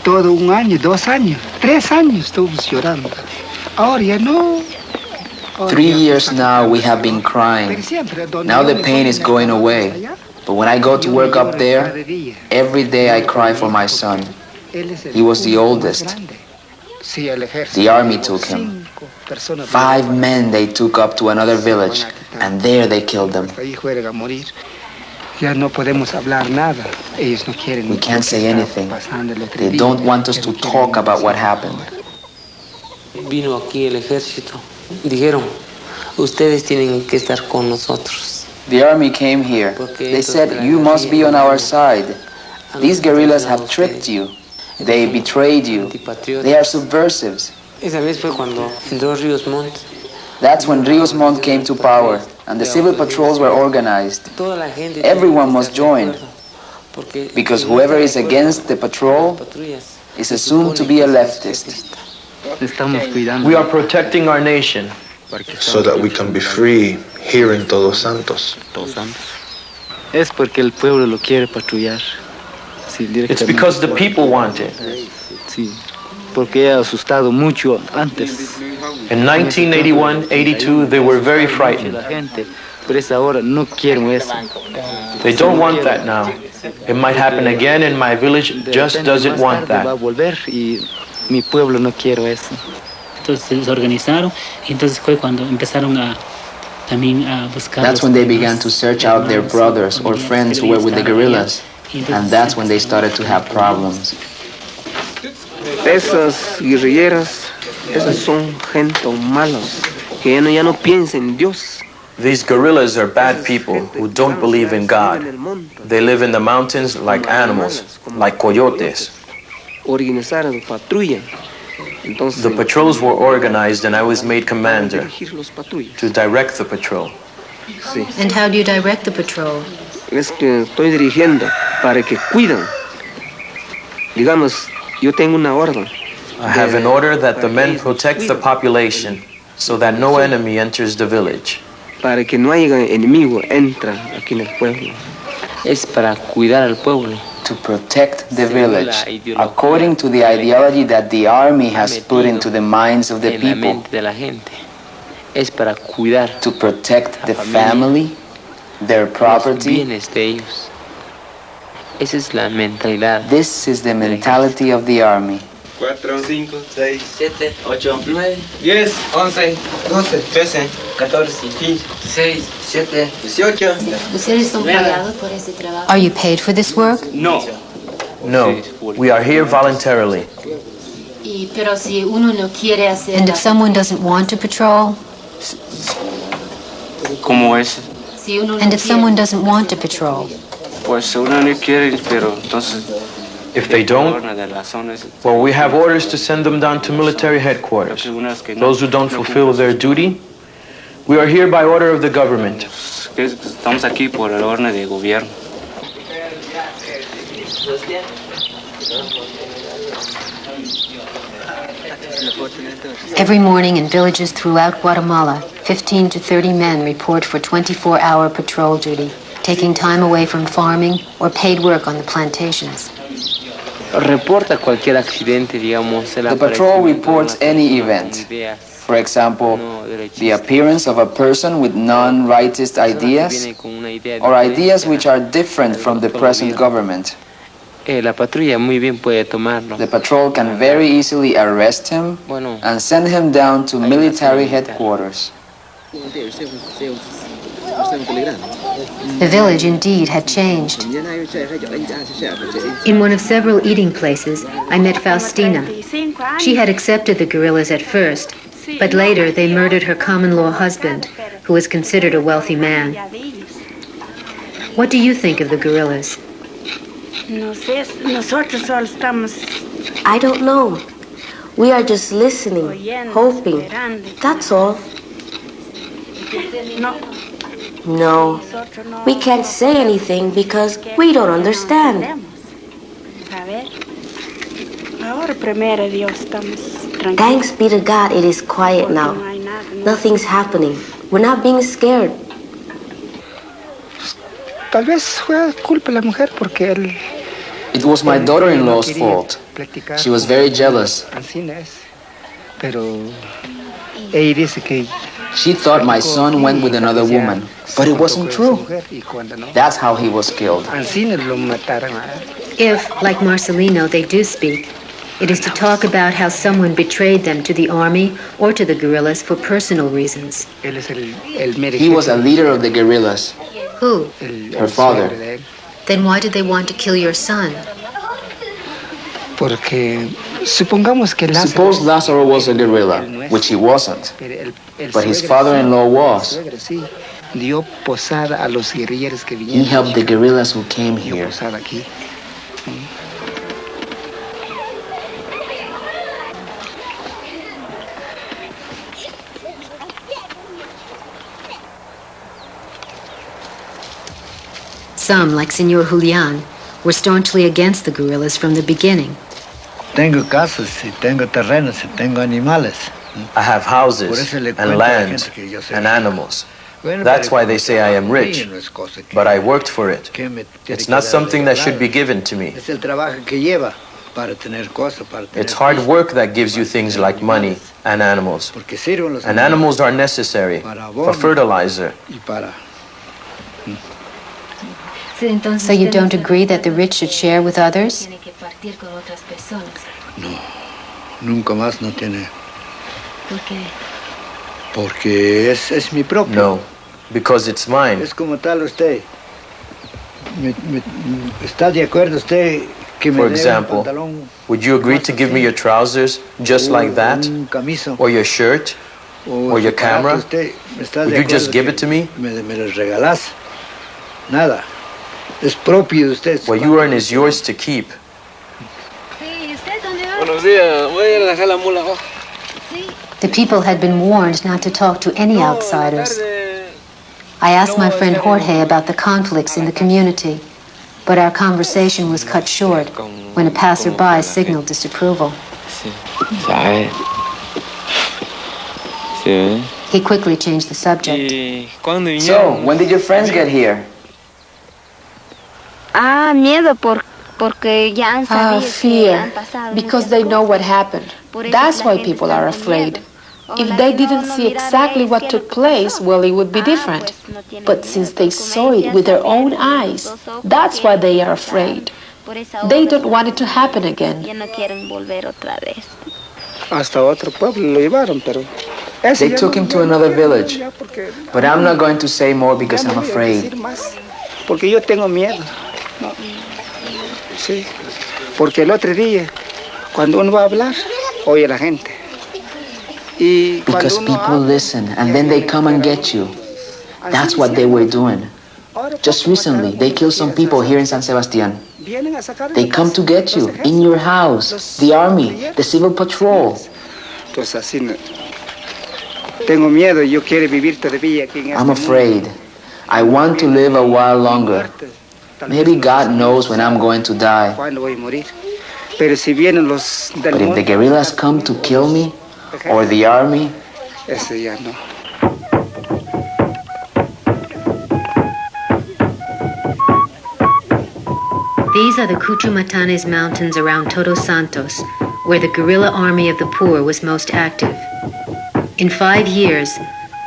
Todo un año, 2 años, 3 años estuvimos llorando. Ahora ya no. 3 years now we have been crying. Now the pain is going away. But when I go to work up there, every day I cry for my son. He was the oldest. The army took him. 5 men they took up to another village, and there they killed them. We can't say anything. They don't want us to talk about what happened. Vino aquí el ejército. Dijeron, ustedes tienen que estar con nosotros. The army came here. They said, you must be on our side. These guerrillas have tricked you. They betrayed you. They are subversives. That's when Ríos Montt came to power, and the civil patrols were organized. Everyone must join, because whoever is against the patrol is assumed to be a leftist. We are protecting our nation, so that we can be free here in Todos Santos. Es porque el pueblo lo quiere patrullar. It's because the people want it. Sí, porque ha asustado mucho antes. In 1981-82, they were very frightened. Pero esa hora no quieren eso. They don't want that now. It might happen again, and my village just doesn't want that. Va a volver y mi pueblo no quiere eso. Entonces se organizaron y entonces fue cuando empezaron a también a buscar. That's when they began to search out their brothers or friends who were with the guerrillas, and that's when they started to have problems. Esas guerrilleras, esas son gente malos que ya no piensan en Dios. These guerrillas are bad people who don't believe in God. They live in the mountains like animals, like coyotes. Organizaron patrulla. The patrols were organized and I was made commander to direct the patrol. And how do you direct the patrol? Es que estoy dirigiendo para que cuidan. Digamos, yo tengo una orden. I have an order that the men protect the population so that no enemy enters the village. Para que no haya enemigo entra aquí en el pueblo. Es para cuidar al pueblo. To protect the village, according to the ideology that the army has put into the minds of the people. Es para cuidar. To protect the family, their property. Esa es la mentalidad. This is the mentality of the army. 4, 5, 6, 7, 8, 9, 10, 11, 12, 13, 14, 15, 16, 17, 18. ¿Ustedes son pagados por ese trabajo? Are you paid for this work? No. No, we are here voluntarily. Pero si uno no quiere hacer. And if someone doesn't want to patrol? ¿Cómo es? And if someone doesn't want to patrol? Pues uno no quiere, pero entonces. If they don't, well, we have orders to send them down to military headquarters. Those who don't fulfill their duty, we are here by order of the government. Estamos aquí por el orden de gobierno. Every morning in villages throughout Guatemala, 15 to 30 men report for 24-hour patrol duty, taking time away from farming or paid work on the plantations. Reporta cualquier accidente, digamos. The patrol reports any event. For example, the appearance of a person with non-rightist ideas or ideas which are different from the present government. La patrulla muy bien puede tomarlo. The patrol can very easily arrest him and send him down to military headquarters. The village indeed had changed. In one of several eating places, I met Faustina. She had accepted the guerrillas at first, but later they murdered her common-law husband, who was considered a wealthy man. What do you think of the guerrillas? I don't know. We are just listening, hoping. That's all. No, we can't say anything because we don't understand. Thanks be to God, it is quiet now. Nothing's happening. We're not being scared. Tal vez fue culpa de la mujer porque It was my daughter-in-law's fault. She was very jealous. She thought my son went with another woman, but it wasn't true. That's how he was killed. If, like Marcelino, they do speak, it is to talk about how someone betrayed them to the army or to the guerrillas for personal reasons. He was a leader of the guerrillas. Who? Her father. Then why did they want to kill your son? Suppose Lazaro was a guerrilla, which he wasn't, but his father-in-law was. He helped the guerrillas who came here. Some, like Senor Julian, were staunchly against the guerrillas from the beginning. Tengo casas y tengo terrenos y tengo animales. I have houses and land and animals. That's why they say I am rich, but I worked for it. It's not something that should be given to me. It's hard work that gives you things like money and animals. And animals are necessary for fertilizer. So you don't agree that the rich should share with others? No, nunca más no tiene. ¿Por qué? Porque es mi propio. No, because it's mine. Es como tal usted. ¿Está de acuerdo usted que me For dé example, un pantalón? would you agree to give me your trousers just like that? Or your shirt? Or your camera? Would you just give it to me? Me los regalás. Nada. Es propio de usted. What you earn is yours to keep. The people had been warned not to talk to any outsiders. I asked my friend Jorge about the conflicts in the community, but our conversation was cut short when a passerby signaled disapproval. He quickly changed the subject. So, when did your friends get here? Fear, because they know what happened. That's why people are afraid. If they didn't see exactly what took place, well, it would be different. But since they saw it with their own eyes, that's why they are afraid. They don't want it to happen again. They took him to another village, but I'm not going to say more because I'm afraid. Sí, porque el otro día, cuando uno va a hablar, oye la gente. Because people listen and then they come and get you. That's what they were doing. Just recently, they killed some people here in San Sebastián. They come to get you, in your house, the army, the civil patrol. I'm afraid. I want to live a while longer. Maybe God knows when I'm going to die. But if the guerrillas come to kill me, or the army, These are the Cuchumatanes mountains around Todos Santos, where the guerrilla army of the poor was most active. In 5 years,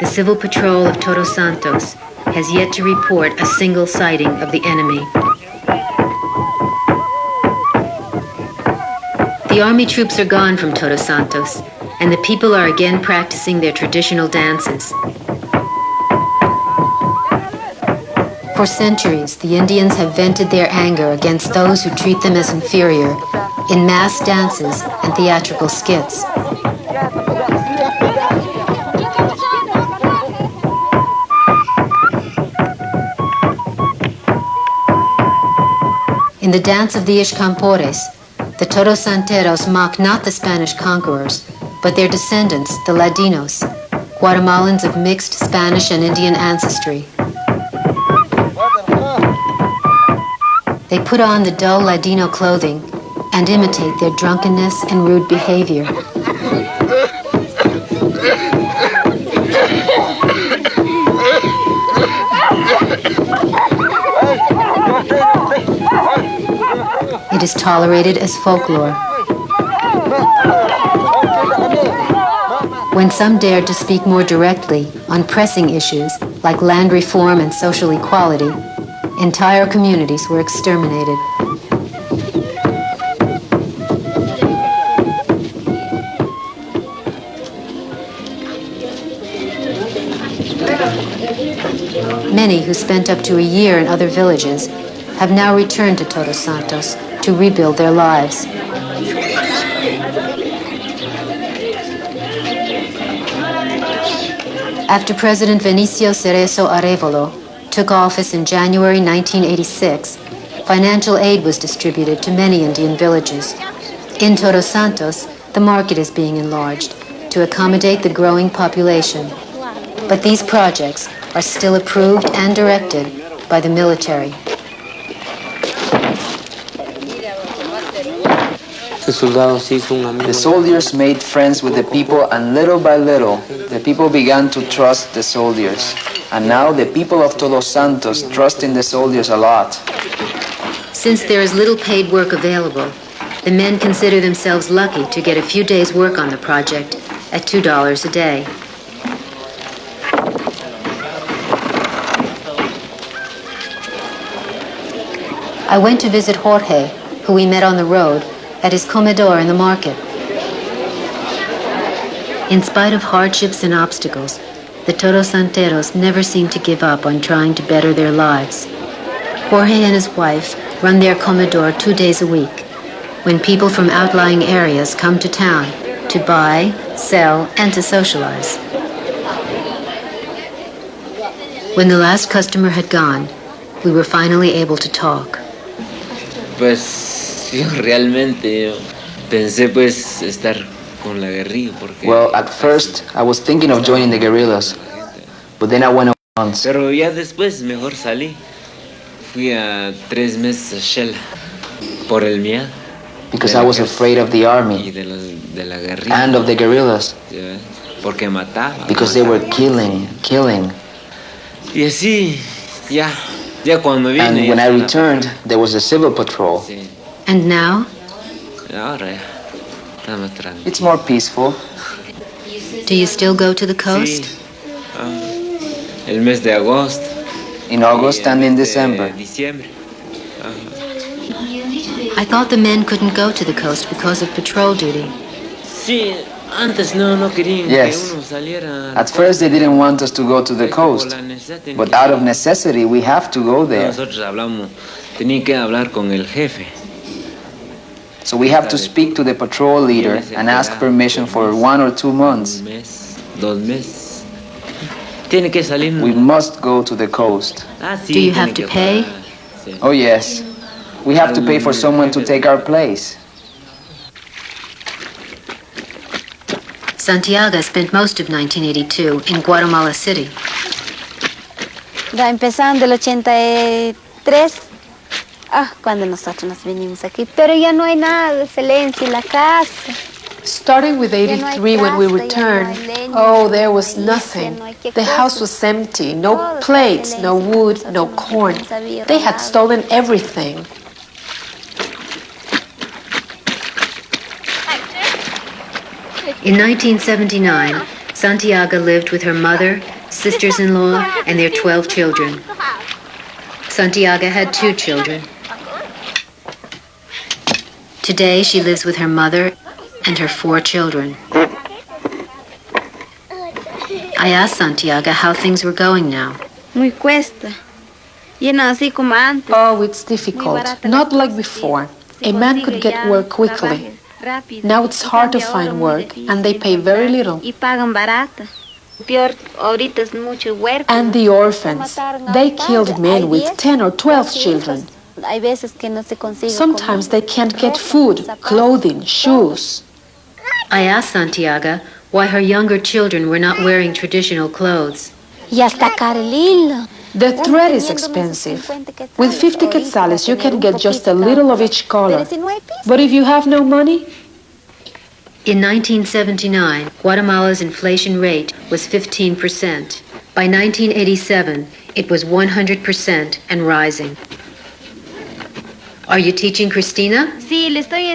the civil patrol of Todos Santos has yet to report a single sighting of the enemy. The army troops are gone from Todos Santos, and the people are again practicing their traditional dances. For centuries, the Indians have vented their anger against those who treat them as inferior in mass dances and theatrical skits. In the dance of the Ixcampores, the Todos Santeros mock not the Spanish conquerors, but their descendants, the Ladinos, Guatemalans of mixed Spanish and Indian ancestry. They put on the dull Ladino clothing and imitate their drunkenness and rude behavior. it is tolerated as folklore. When some dared to speak more directly on pressing issues like land reform and social equality, entire communities were exterminated. Many who spent up to a year in other villages have now returned to Todos Santos to rebuild their lives. After President Venicio Cerezo Arevalo took office in January 1986, financial aid was distributed to many Indian villages. In Todos Santos, the market is being enlarged to accommodate the growing population. But these projects are still approved and directed by the military. The soldiers made friends with the people, and little by little, the people began to trust the soldiers. And now the people of Todos Santos trust in the soldiers a lot. Since there is little paid work available, the men consider themselves lucky to get a few days' work on the project at $2 a day. I went to visit Jorge, who we met on the road, at his comedor in the market. In spite of hardships and obstacles, the Todos Santeros never seem to give up on trying to better their lives. Jorge and his wife run their comedor 2 days a week, when people from outlying areas come to town to buy, sell, and to socialize. When the last customer had gone, we were finally able to talk. Pues yo realmente pensé pues estar con la guerrilla porque... Well, at first, I was thinking of joining the guerrillas, but then I went once. Pero ya después mejor salí. Fui a 3 meses a Shela por el miedo. Because I was afraid of the army de la guerrilla. And of the guerrillas. Porque mataban. Because they were killing. Y así, ya cuando vine... And when I returned, there was a civil patrol. Sí. And now? Ahora ya, está más tranquilo. It's more peaceful. Do you still go to the coast? Sí. El mes de agosto. In August and in December. Diciembre. I thought the men couldn't go to the coast because of patrol duty. Sí, antes no querían yes. que uno saliera. At first they didn't want us to go to the coast, but out of necessity we have to go there. Nosotros hablamos, tenía que hablar con el jefe. So we have to speak to the patrol leader and ask permission for 1 or 2 months. Un mes, 2 meses. Tiene que salir. We must go to the coast. Do you have to pay? Oh yes. We have to pay for someone to take our place. Santiago spent most of 1982 in Guatemala City. Empezando el 83, cuando nosotros nos vinimos aquí. Pero ya no hay nada de excelencia en la casa. Starting with 83 when we returned, there was nothing. The house was empty, no plates, no wood, no corn. They had stolen everything. In 1979, Santiago lived with her mother, sisters-in-law, and their 12 children. Santiago had 2 children. Today, she lives with her mother and her 4 children. I asked Santiago how things were going now. Muy cuesta. Oh, it's difficult. Not like before. A man could get work quickly. Now it's hard to find work, and they pay very little. And the orphans, they killed men with 10 or 12 children. Sometimes they can't get food, clothing, shoes. I asked Santiago why her younger children were not wearing traditional clothes. The thread is expensive. With 50 quetzales, you can get just a little of each color. But if you have no money? In 1979, Guatemala's inflation rate was 15%. By 1987, it was 100% and rising. Are you teaching Christina? Sí, le estoy